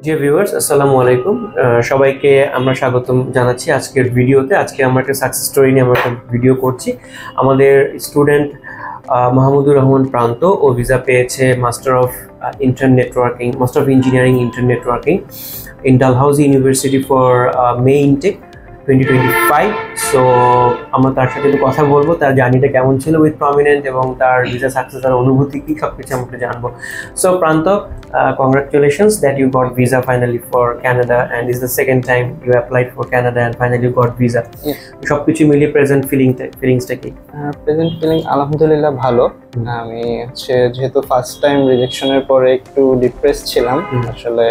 Dear viewers, আসসালামু আলাইকুম। সবাইকে আমরা স্বাগতম জানাচ্ছি আজকের ভিডিওতে। আজকে আমরা একটা সাকসেস স্টোরি নিয়ে আমরা একটা ভিডিও করছি। আমাদের স্টুডেন্ট মাহমুদুর রহমান প্রান্ত ও ভিসা পেয়েছে master of engineering internetworking in Dalhousie University for May intake 2025। So আমরা তার সাথে একটু কথা বলবো, তার জার্নিটা কেমন ছিল উইথ প্রমিনেন্ট এবং তার ভিসা সাকসেসের অনুভূতি কি, সব কিছু আমরা জানবো। সো প্রান্ত, congratulations that you got visa finally for Canada, and is the second time you applied for Canada and finally you got visa. সবকিছু মিলিয়ে প্রেজেন্ট ফিলিংসটা কি? প্রেজেন্ট ফিলিং আলহামদুলিল্লাহ ভালো। আমি যেহেতু ফার্স্ট টাইম রিজেকশনের পরে একটু ডিপ্রেস ছিলাম, আসলে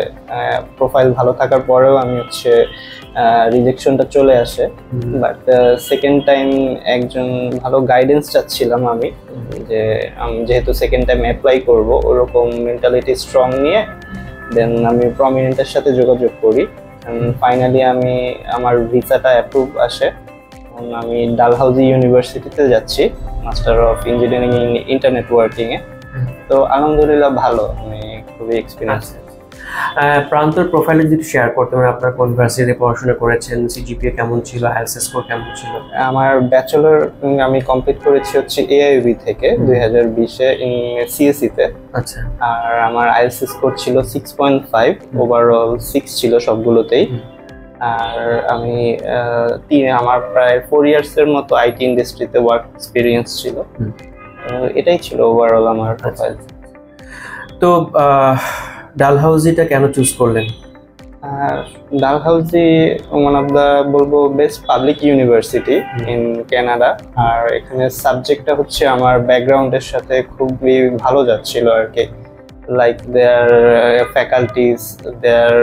প্রোফাইল ভালো থাকার পরেও আমি রিজেকশনটা চলে আসে। বাট সেকেন্ড টাইম একজন ভালো গাইডেন্স চাচ্ছিলাম আমি, যেহেতু সেকেন্ড টাইম অ্যাপ্লাই করব, ওরকম মেন্টালিটি স্ট্রং নিয়ে দেন আমি প্রমিনেন্টের সাথে যোগাযোগ করি। ফাইনালি আমার ভিসাটা অ্যাপ্রুভ আসে। আমি ডালহাউজি ইউনিভার্সিটিতে যাচ্ছি মাস্টার অফ ইঞ্জিনিয়ারিং ইন্টার নেটওয়ার্কিংয়ে। তো আলহামদুলিল্লাহ ভালো, আমি খুবই এক্সপিরিয়েন্স। প্রান্তর প্রোফাইলে যদি শেয়ার করতে পারেন, আপনার কোন ভার্সিটিতে পড়াশোনা করেছেন, সিজিপিএ কেমন ছিল, আইএলটিএস স্কোর কেমন ছিল? আমার ব্যাচেলর আমি কমপ্লিট করেছি এআইবি থেকে 2020-এ সিএসসি তে। আচ্ছা। আর আমার আইএলটিএস স্কোর ছিল 6.5, ওভারঅল 6 ছিল সবগুলোতেই। আর আমার প্রায় 4 ইয়ার্সের মতো আইটি ইন্ডাস্ট্রিতে ওয়ার্ক এক্সপিরিয়েন্স ছিল। এটাই ছিল ওভারঅল আমার প্রোফাইল। তো ডালহাউজিটা কেন চুজ করলেন? ডালহাউজি ওয়ান অফ দ্য বলবো best public university in Canada. আর এখানে সাবজেক্টটা হচ্ছে আমার ব্যাকগ্রাউন্ডের সাথে খুবই ভালো যাচ্ছিল আর কি। লাইক দেয়ার ফ্যাকাল্টিজ, দেয়ার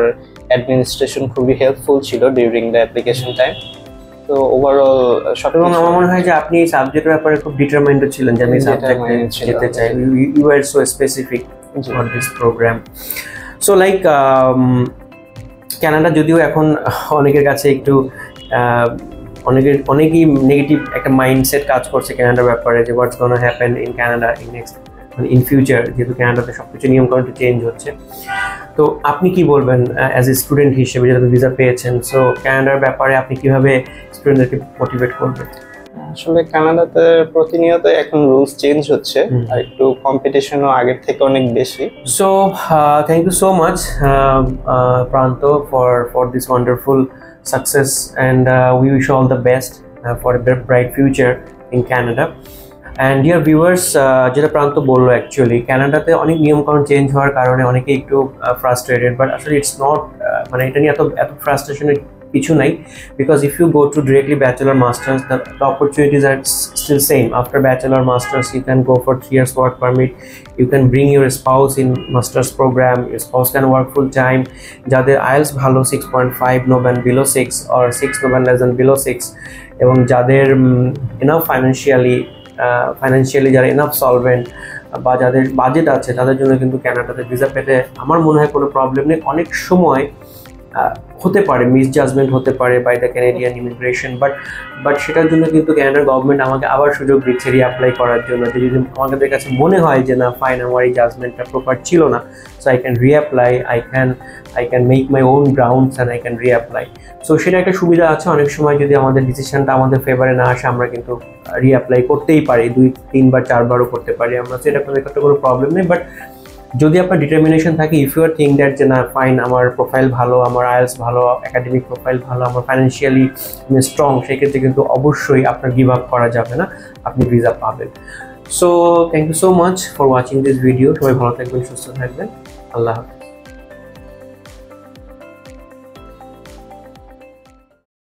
অ্যাডমিনিস্ট্রেশন খুবই হেল্পফুল ছিল ডিউরিং দ্য অ্যাপ্লিকেশন টাইম। তো ওভারঅল এবং আমার মনে হয় যে আপনি এই সাবজেক্টের ব্যাপারে খুব ডিটারমাইন্ড ছিলেন যে আমি সাবজেক্টে যেতে চাই। You are so specific for this program. So like Canada যদিও এখন অনেকের কাছে একটু অনেকেই নেগেটিভ একটা মাইন্ডসেট কাজ করছে কানাডার ব্যাপারে, যে what's gonna happen in Canada in future, যেহেতু কানাডাতে সবকিছু নিয়মকানুন চেঞ্জ হচ্ছে। তো আপনি কি বলবেন অ্যাজ এ স্টুডেন্ট হিসেবে, যেহেতু ভিসা পেয়েছেন, সো কানাডার ব্যাপারে আপনি কিভাবে স্টুডেন্টদেরকে মোটিভেট করবেন? আসলে কানাডাতে প্রতিনিয়ত এখন রুলস চেঞ্জ হচ্ছে, আর একটু কম্পিটিশনও আগের থেকে অনেক বেশি। So thank you so much Prant for this wonderful success, and we wish all the best for a bright future in Canada. And dear viewers, যেটা প্রান্ত বললো, অ্যাকচুয়ালি কানাডাতে অনেক নিয়মকানুন চেঞ্জ হওয়ার কারণে অনেকে একটু ফ্রাস্ট্রেটেড, বাট আসলে ইটস নট, মানে এটা নিয়ে এত ফ্রাস্ট্রেশনের কিছু নাই, because if you go to directly bachelor masters, the opportunities are still same. After bachelor masters you can go for 3 years work permit, you can bring your spouse in masters program, your spouse can work full time. যাদের IELTS ভালো 6.5 no than below 6 or 6 no than less than below 6, এবং যাদের enough financially যারা enough solvent বা যাদের budget আছে, তাদের জন্য কিন্তু কানাডাতে ভিসা পেতে আমার মনে হয় কোনো প্রবলেম নেই। অনেক সময় হতে পারে মিসজাজমেন্ট হতে পারে by the Canadian immigration, but সেটার জন্য কিন্তু কানাডার গভর্নমেন্ট আমাকে আবার সুযোগ দিচ্ছে রিঅ্যাপ্লাই করার জন্য। যে যদি আমাদের কাছে মনে হয় যে না ফাইন, আমার এই জাজমেন্টটা প্রপার ছিল না, so I can reapply, I can make my own grounds and I can reapply. So সেটা একটা সুবিধা আছে। অনেক সময় যদি আমাদের ডিসিশনটা আমাদের ফেভারে না আসে, আমরা কিন্তু রিঅ্যাপ্লাই করতেই পারি, 2-3 বার 4 বারও করতে পারি আমরা। তো এটা কোনো প্রবলেম নেই। বাট যদি আপনার ডিটারমিনেশন থাকে, if you are think that যে না ফাইন, আমার প্রোফাইল ভালো, আমার আইএলটিএস ভালো, একাডেমিক প্রোফাইল ভালো, আমার ফাইন্যান্সিয়ালি স্ট্রং, সেক্ষেত্রে কিন্তু অবশ্যই আপনার গিভ আপ করা যাবে না, আপনি ভিসা পাবেন। So thank you so much for watching this video. সবাই ভালো থাকবেন, সুস্থ থাকবেন, আল্লাহ হাফেজ।